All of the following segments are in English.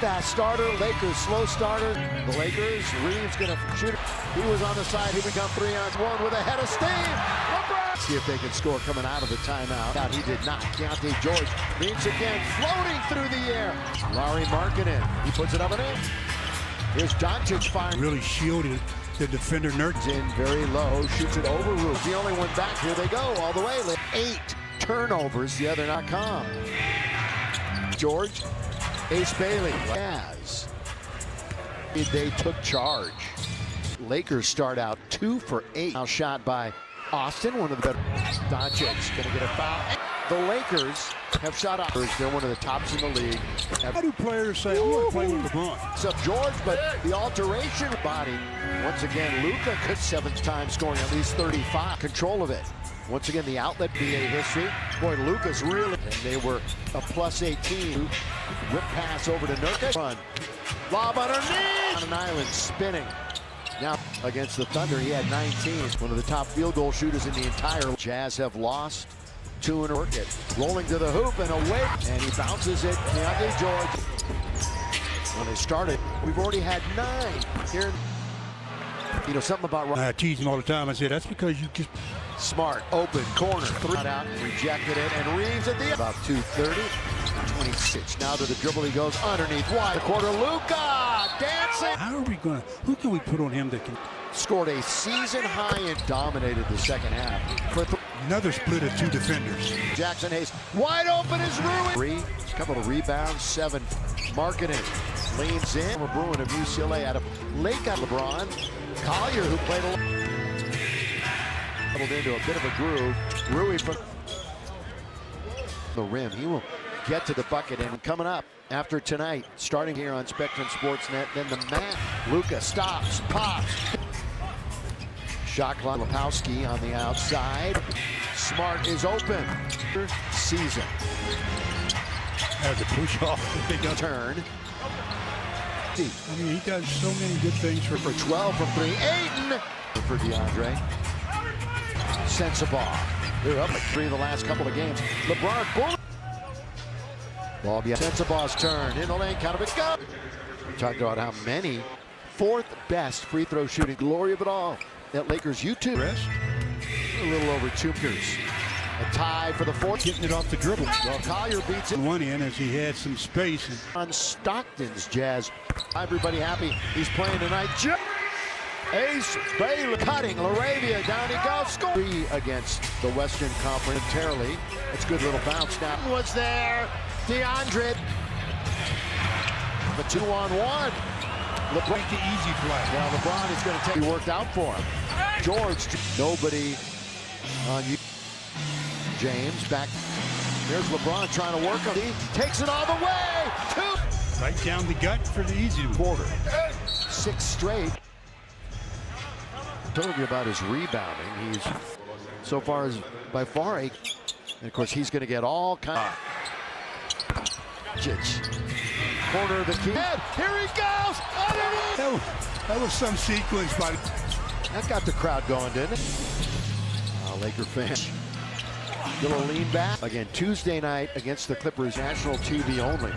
fast starter. Lakers slow starter. The Lakers, Reeves gonna shoot. He was on the side. He become 3-on-1 with a head of steam. LeBron. See if they can score coming out of the timeout. He did not. Keontae George. Reeves again, floating through the air. Lauri Markkanen. He puts it up and in. Here's Doncic firing. Really shielded the defender. Nurkic in very low, shoots it over Roof. The only one back. Here they go all the way. 8 turnovers. The other not calm. George, Ace Bailey, Jazz. They took charge. Lakers start out 2 for 8. Now shot by Austin, one of the better. Doncic gonna get a foul. The Lakers have shot out. They're one of the tops in the league. How do players say, I want to play with LeBron? So George, but the alteration body. Once again, Luka could 7th time scoring at least 35. Control of it. Once again, the outlet BA history. Boy, Luka's really, and they were a plus 18. Whip pass over to Nurkic. Run. Lob underneath. On an island, spinning. Now, against the Thunder, he had 19. One of the top field goal shooters in the entire. Jazz have lost 2 in a row. Rolling to the hoop and away. And he bounces it. Keontae George. When they started, we've already had 9 here. You know, something about. I tease him all the time. I said, that's because you just. Smart, open, corner, 3 out, rejected it, and Reeves at the about 2:30, 26. Now to the dribble, he goes underneath, wide, quarter, Luka dancing. How are we gonna? Who can we put on him that can? Scored a season high and dominated the second half. For another split of 2 defenders. Jackson Hayes, wide open is Rui. 3, couple of rebounds, 7. Markkanen leans in. We're Bruin of UCLA out of Lake on LeBron. Collier, who played a into a bit of a groove. Rui from the rim. He will get to the bucket, and coming up after tonight, starting here on Spectrum Sportsnet, then the mat. Luka stops, pops. Shot clock. Lepowski on the outside. Smart is open. Season. Has to push off. Big turn. I mean, he does so many good things for 12 from 3. Ayton for DeAndre. Sensabaugh. They're up at 3 the last couple of games. LeBron, boom. Ball behind. Sensabaugh's turn. In the lane, count of it, go. We talked about how many. 4th best free throw shooting. Glory of it all. That Lakers YouTube. Rest. A little over 2 years. A tie for the 4th. Getting it off the dribble. Well, Collier beats it. One in as he had some space. On Stockton's Jazz. Everybody happy. He's playing tonight. Ace Bailey cutting. LaRavia down he goes. Score 3 against the Western Conference. Terribly. It's a good little bounce now. Was there. DeAndre. The 2-on-1. LeBron. The easy play. Now LeBron is going to take. He worked out for him. George. Nobody on you. James back. There's LeBron trying to work him. He takes it all the way. 2. Right down the gut for the easy quarter. 6 straight. Told you about his rebounding. He's so far as by far and of course he's going to get all kinds. Corner of the key. Here he goes. That was some sequence by. That got the crowd going, didn't it? Laker fans. Little lean back again Tuesday night against the Clippers. National TV only.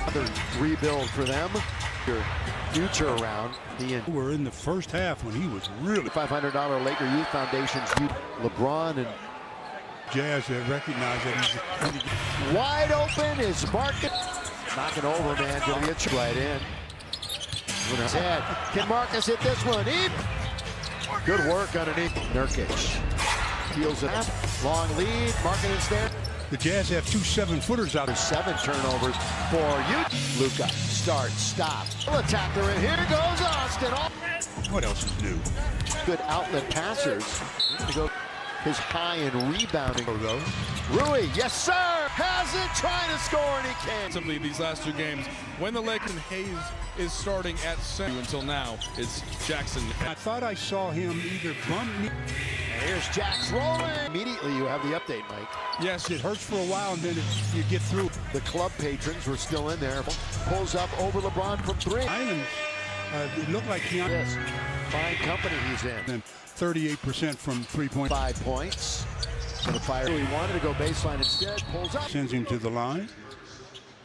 Another rebuild for them. Your future around. We're in the first half when he was really $500 Laker Youth Foundation's LeBron and Jazz have recognized that he's wide open is Markkanen. Knocking over, man. Gonna get right in. Head. Can Marcus hit this one? Good work underneath. Nurkic peels it up. Long lead. Markkanen's there. The Jazz have 2 7-footers out. There's 7 turnovers for you. Luka. Start. Stop. Attacker. And here goes Austin. What else is new? Good outlet passers. Go his high in rebounding. Rui, yes sir, has it, trying to score, and he can't. Simply these last 2 games, when the Lakers Hayes is starting at center until now, it's Jackson. I thought I saw him either bump me. And here's Jax rolling. Immediately you have the update, Mike. Yes, it hurts for a while, and then you get through. The club patrons were still in there. Pulls up over LeBron from 3. Island, it looked like Keontae. Yes, fine company he's in. And 38% from 3-point. 5 points. For the Fire. He wanted to go baseline instead. Pulls up. Sends him to the line.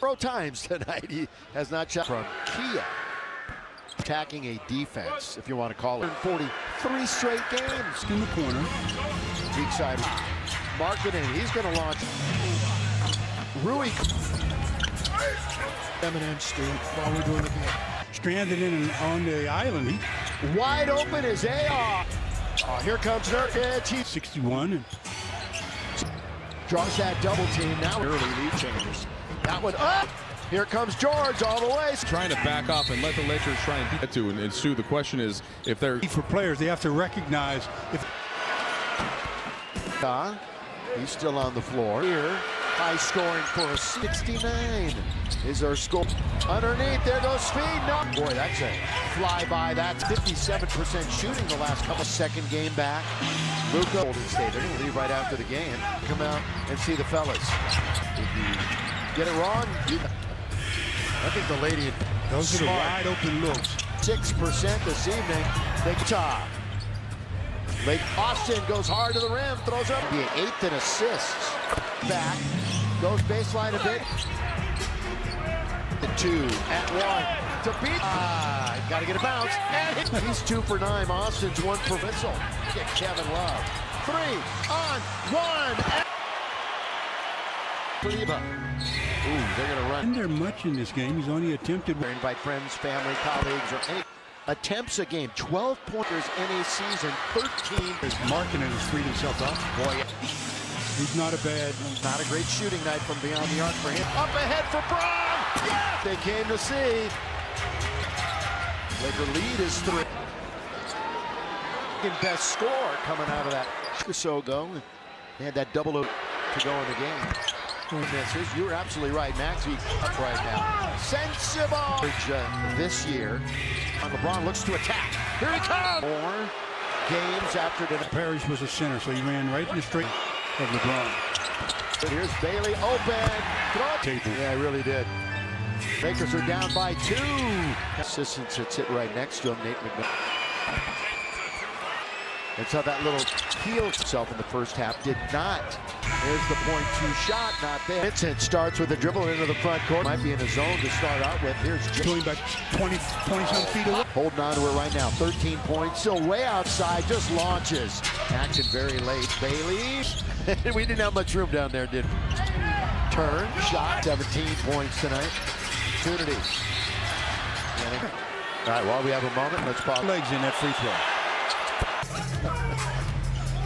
Pro times tonight. He has not shot from Kia. Attacking a defense, if you want to call it. 43 straight games. In the corner. Weak side. Marketing. He's going to launch. Rui. Eminem still while we're doing the game. Stranded on the island. Wide open is AR. Oh, here comes Nurkic. He 61 and draws that double team. Now early lead changes. That one up. Here comes George all the way. Trying to back off and let the Lakers try and beat it to. And Stu, the question is if they're for players, they have to recognize if he's still on the floor. Here, high scoring for a 69 is our score. Underneath, there goes Speed. No. Boy, that's a flyby. That's 57% shooting the last couple. Second game back. Luka, Golden State. They're going to leave right after the game. Come out and see the fellas. If you get it wrong, I think the lady. those are the wide open looks. 6% this evening. Big top. Lake Austin goes hard to the rim, throws up. Be 8th in assists. Back, goes baseline a bit. The 2 at 1 to beat. Got to get a bounce. And he's 2 for 9. Austin's 1 for Mitchell. Get Kevin Love. 3 on 1. Kleba. Ooh, they're going to run. Isn't there much in this game? He's only attempted. Invite friends, family, colleagues, or any attempts a game. 12 pointers in a season. 13. His marketing has freed himself up. Boy, He's not a bad. not a great shooting night from beyond the arc for him. Up ahead for Braun. Yeah! They came to see. Laker lead is 3. Best score coming out of that or so ago. They had that double to go in the game. Misses. You were absolutely right, Max. He's up right now. Sensible. This year. LeBron looks to attack. Here he comes. More games after the. Parrish was a center, so he ran right in the straight of LeBron. But here's Bailey open. Throw. Table. Yeah, he really did. Lakers are down by 2. Assistant sits it right next to him, Nate McMillan. That's how that little healed himself in the first half. Did not. There's the point 2 shot, not there. Vincent starts with a dribble into the front court. Might be in a zone to start out with. Here's Going back 20-some feet away. holding on to it right now. 13 points. Still way outside. Just launches. Action very late. Bailey. We didn't have much room down there, did we? Turn. Shot. 17 points tonight. Opportunities. All right, while we have a moment, let's pause. Legs in that free throw.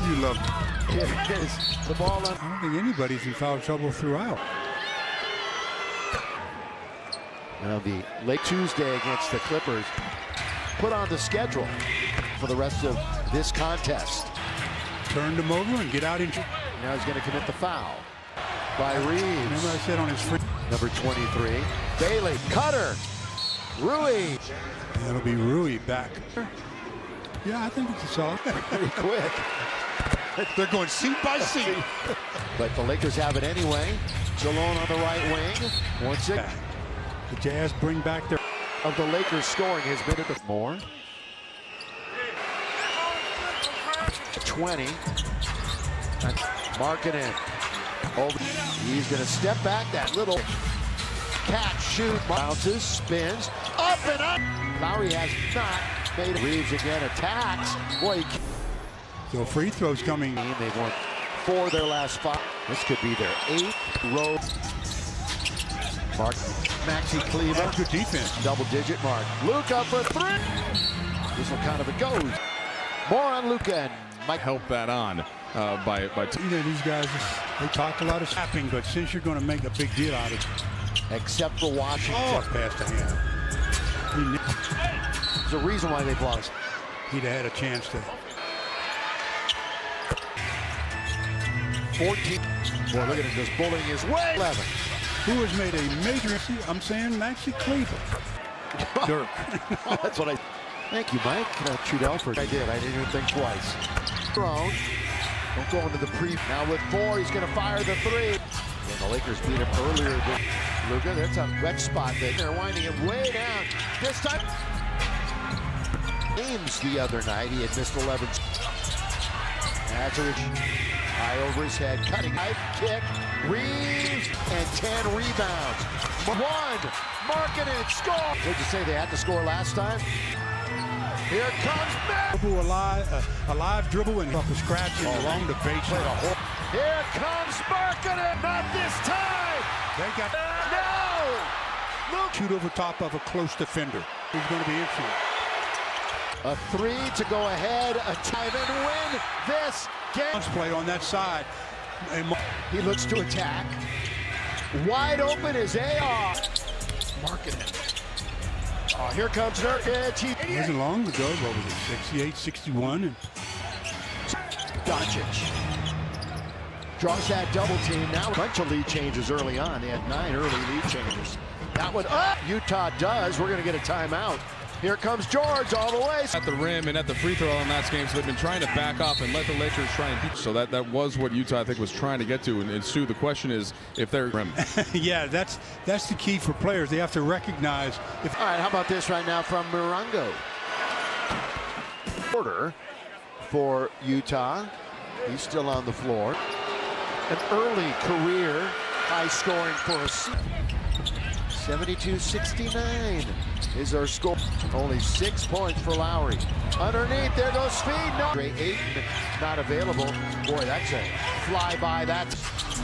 You love it. Here it is. The ball on. I don't think anybody's in foul trouble throughout. Now the late Tuesday against the Clippers put on the schedule for the rest of this contest. Turned him over and get out in. Now he's going to commit the foul by Reeves. Remember I said on his free. Number 23. Bailey. Cutter. Rui. That'll be Rui back. Yeah, I think it's a solid. Pretty quick. They're going seat by seat. But the Lakers have it anyway. Jalone on the right wing. Once again. The Jazz bring back their. Of the Lakers scoring has been at the more. 20. Marketing. Over. He's going to step back. That little catch, shoot, bounces, spins, up and up. Lowry has not made it. Reeves again attacks. Boy, So free throws coming. they've won 4 of their last 5. This could be their 8th road. Mark Maxi Kleba. That's good defense. Double-digit mark. Luka for 3. This one kind of it goes. More on Luka and Mike. help that on by You know, these guys, they talk a lot of snapping, but since you're going to make a big deal out of it, Except for Washington. just past the hand. There's a reason why they've lost. He'd have had a chance to. 14. Boy, look at him just bullying his way. 11. Who has made a major. I'm saying Maxi Kleber. Dirk. Oh, that's what I. Thank you, Mike. Trudell for. I did. I didn't even think twice. Thrown. Don't go into the pre. Now with 4, he's going to fire the 3. And the Lakers beat him earlier than Luka. That's a wet spot. They're winding it way down. This time. Games the other night. He had missed 11. Azarich. High over his head. Cutting knife kick. Reeves and 10 rebounds. One, Markkanen score. Did you say they had to score last time? Here comes Matt. A live dribble and up a scratch along the baseline. Here comes Markkanen. Not this time. They got No. Luke. shoot over top of a close defender. Who's going to be infield. A three to go ahead, a time and win this game. Play on that side. He looks to attack. Wide open is AR. Markkanen. Oh, here comes Nurkic. It wasn't long ago. What was it? 68, 61. And Doncic draws that double team. Now a bunch of lead changes early on. They had 9 early lead changes. That one up. Utah does. We're going to get a timeout. Here comes George all the way. At the rim and at the free throw line last game, so they've been trying to back off and let the Lakers try and beat. So that was what Utah, I think, was trying to get to. And Stu, the question is if they're rim. yeah, that's the key for players. They have to recognize. All right, how about this right now from Morongo? Order for Utah. He's still on the floor. An early career high scoring for a 72-69 is our score. Only 6 points for Lowry. Underneath, there goes Speed. No. Ayton not available. Boy, that's a flyby that's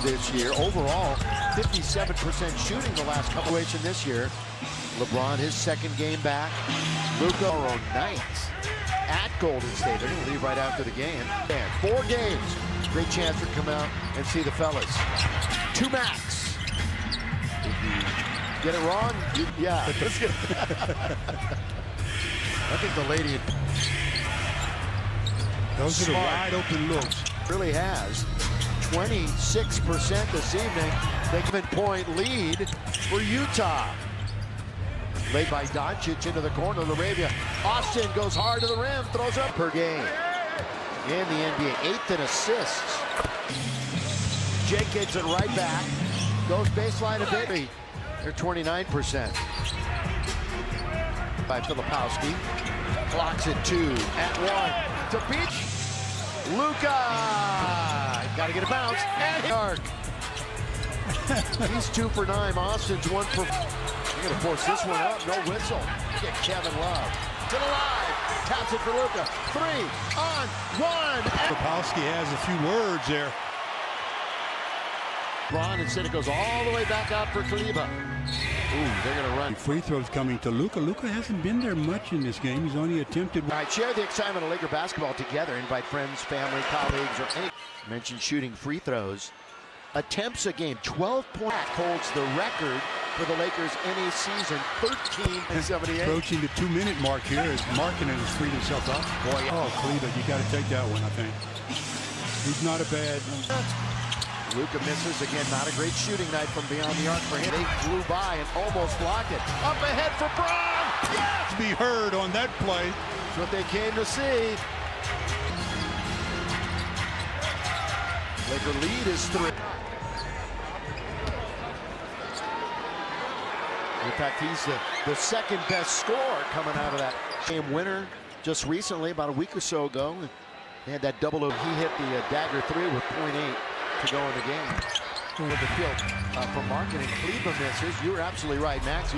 this year. Overall, 57% shooting the last couple ways in this year. LeBron, his second game back. Luka tomorrow night at Golden State. They're going to leave right after the game. And 4 games. Great chance to come out and see the fellas. 2 max. Get it wrong? Yeah. I think the lady. Those are the wide open looks. Really has. 26% this evening. They give a point lead for Utah. Laid by Doncic into the corner of Arabia. Austin goes hard to the rim, throws up per game. In the NBA, 8th in assists. Jenkins at right back. Goes baseline a bit. They're 29%. By Filipowski. Clocks at 2, at 1. To Beach. Luka. Got to get a bounce. And York. He's 2 for 9. Austin's 1 for. They're going to force this one up. No whistle. Get Kevin Love to the line. Taps it for Luka. 3 on 1. Filipowski has a few words there. Ron instead it goes all the way back out for Kleber. Ooh, they're going to run. Free throws coming to Luka. Luka hasn't been there much in this game. He's only attempted. All right, share the excitement of Laker basketball together. Invite friends, family, colleagues, or any. Mention shooting free throws. Attempts a game. 12 points holds the record for the Lakers in a season. 13-78. Approaching the 2-minute mark here as Markkanen has freed himself up. Boy, oh, Kleber, you got to take that one, I think. He's not a bad. Luka misses again. Not a great shooting night from beyond the arc for him. They flew by and almost blocked it. Up ahead for Braun. Yes! To be heard on that play. That's what they came to see. Laker lead is 3. In fact, he's the second best scorer coming out of that game winner just recently, about a week or so ago. They had that double. He hit the dagger 3 with 0.8 to go in the game. With the field for Markkanen, Kleber misses. You were absolutely right, Max.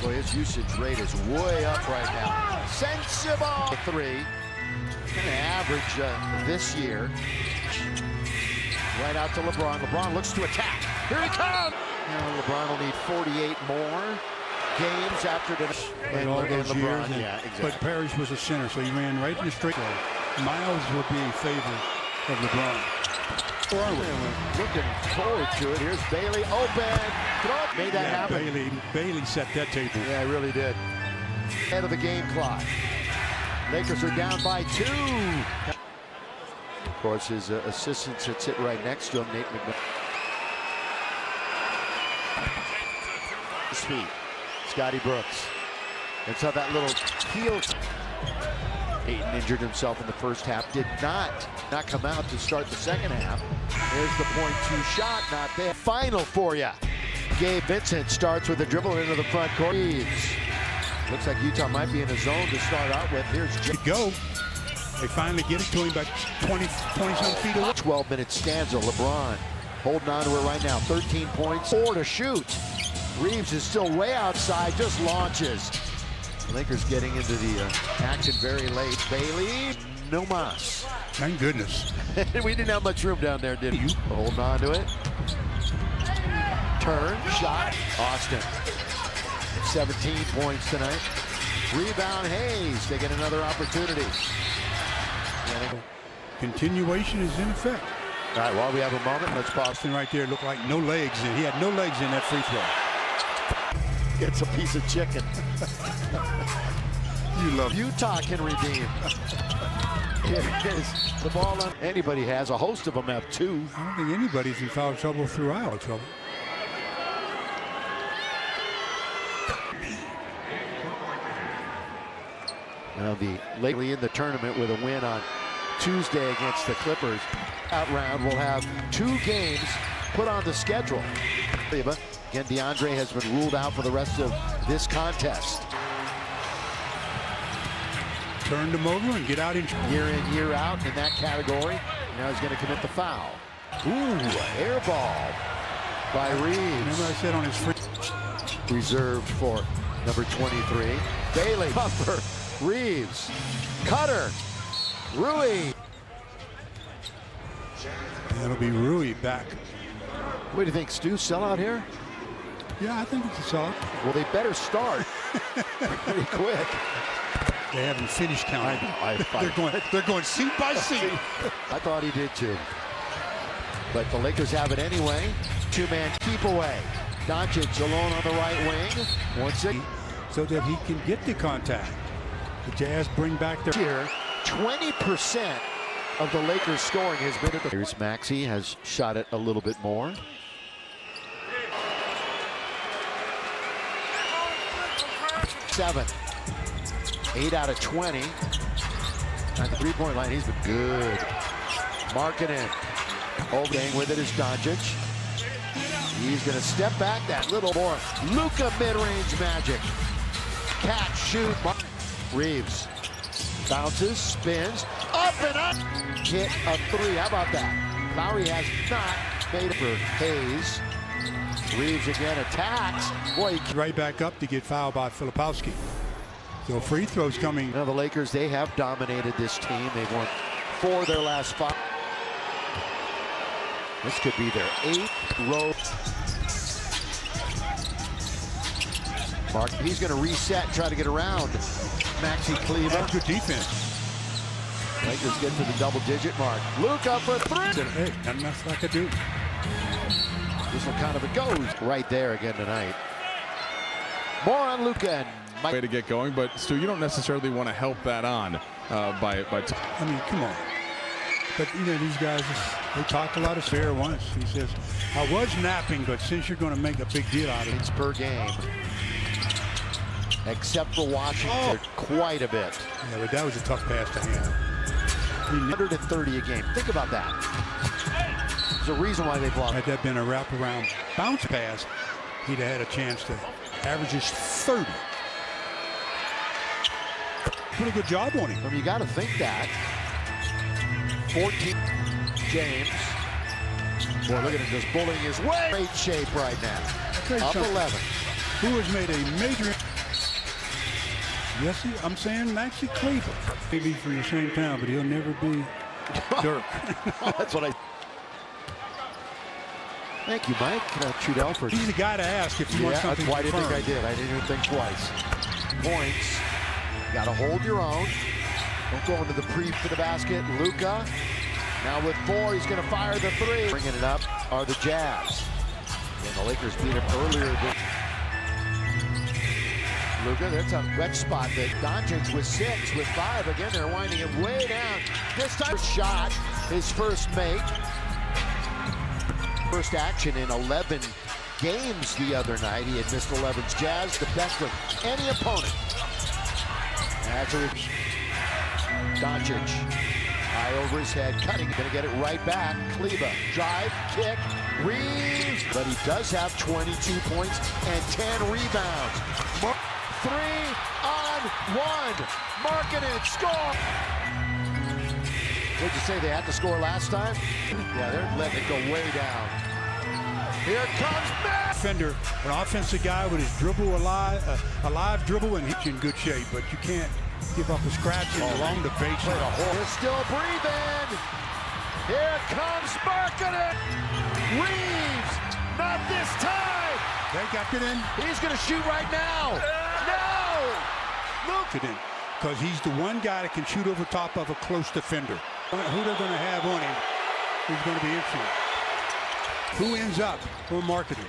Boy, his usage rate is way up right now. Sensible 3. He's going to average this year. Right out to LeBron. LeBron looks to attack. Here he comes. Now LeBron will need 48 more games after the and all those LeBron. Years. Yeah, exactly. But Parrish was a center, so he ran right in the straight line. Miles will be in favor of LeBron. Looking forward to it. Here's Bailey open. Made that happen. Bailey set that table. Yeah, I really did. End of the game clock. Lakers are down by 2. Of course, his assistant sits right next to him, Nate McMillan. Speed. Scotty Brooks. And so that little heel. Ayton injured himself in the first half. Did not come out to start the second half. There's the .2 shot, not there. Final for you. Gabe Vincent starts with a dribble into the front court. Looks like Utah might be in a zone to start out with. Here's go. They finally get it to him about 20-some feet away. 12-minute stanza. LeBron holding on to it right now. 13 points. 4 to shoot. Reeves is still way outside, just launches. Lakers getting into the action very late. Bailey, no mas. Thank goodness. We didn't have much room down there, did we? Holding on to it. Turn, shot, Austin. 17 points tonight. Rebound, Hayes. They get another opportunity. Continuation is in effect. All right, while we have a moment, let's pause. Austin right there looked like no legs, and he had no legs in that free throw. Gets a piece of chicken. You love Utah can redeem. Here is the ball on. Anybody has. A host of them have two. I don't think anybody's in foul trouble through aisle trouble. Now the lately in the tournament with a win on Tuesday against the Clippers. That round will have 2 games put on the schedule. Again, DeAndre has been ruled out for the rest of this contest. Turn them over and get out in. Year in, year out in that category. Now he's going to commit the foul. Ooh, air ball by Reeves. Remember I said on his free. Reserved for number 23. Bailey, Buffer, Reeves, Cutter, Rui. That'll be Rui back. What do you think, Stu? Sell out here? Yeah, I think it's a solid. Well, they better start pretty quick. They haven't finished counting. I They're going seat by seat. I thought he did too. But the Lakers have it anyway. 2-man keep away. Doncic alone on the right wing. Once again, So that he can get the contact. The Jazz bring back their. here, 20% of the Lakers scoring has been at the. Here's Maxey has shot it a little bit more. Seven. 8 out of 20. At the three-point line, he's been good. Markkanen. Holding with it is Doncic. He's going to step back that little more. Luka mid-range magic. Catch, shoot. Reeves bounces, spins, up and up. Hit a 3. How about that? Lowry has not made it for Hayes. Reeves again attacks. Boy, Right back up to get fouled by Filipowski. So free throws coming. now the Lakers, they have dominated this team. They've won 4 of their last 5. This could be their 8th row. Mark, he's going to reset, try to get around Maxi Kleber. That's good defense. Lakers get to the double-digit mark. Luka for 3. Hey, nothing else I could do. This one kind of it goes right there again tonight. More on Luka and Mike. Way to get going, but Stu, you don't necessarily want to help that on by. I mean, come on. But, you know, these guys, they talk a lot of fair once. He says, I was napping, but since you're going to make a big deal out of it. Points per game. Except for Washington, quite a bit. Yeah, but that was a tough pass to hand. 130 a game. Think about that. There's a reason why they've lost. Had that been a wraparound bounce pass, he'd have had a chance to average his 30. Pretty good job on him. I mean, you got to think that. 14. James. Boy, look at him just bullying his way. Great shape right now. Up 11. Who has made a major. Yes, I'm saying Maxi Kleber. Maybe from the same town, but he'll never be Dirk. That's what I. Thank you, Mike. Shoot Alford. He's the guy to ask if you want Yeah, that's something why I didn't think I confirmed. did. I didn't even think twice. Points. Got to hold your own. Don't go into the pre for the basket. Luka. Now with 4, he's going to fire the 3. Bringing it up are the Jazz. And the Lakers beat him earlier. Luka, that's a red spot. That Doncic with 6, with 5. Again, they're winding it way down. This time, shot, his first make. First action in 11 games the other night. He had missed 11's Jazz, the best of any opponent. That's a Doncic, high over his head, cutting, gonna get it right back. Kleber, drive, kick, Reeves, but he does have 22 points and 10 rebounds. 3 on 1, Markkanen score. What'd you say, they had to score last time? Yeah, they're letting it go way down. Here comes Matt. Defender, an offensive guy with his dribble alive dribble, and he's in good shape. But you can't give up a scratch along the baseline. They're still breathing. Here comes Markkanen. Reeves, not this time. They got it in. He's going to shoot right now. No! Luke. It in, because he's the one guy that can shoot over top of a close defender. Who they're going to have on him is going to be interesting. Who ends up for Markkanen?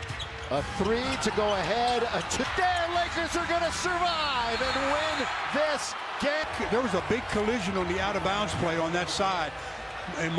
A 3 to go ahead. A 2. There, Lakers are going to survive and win this game. There was a big collision on the out-of-bounds play on that side. And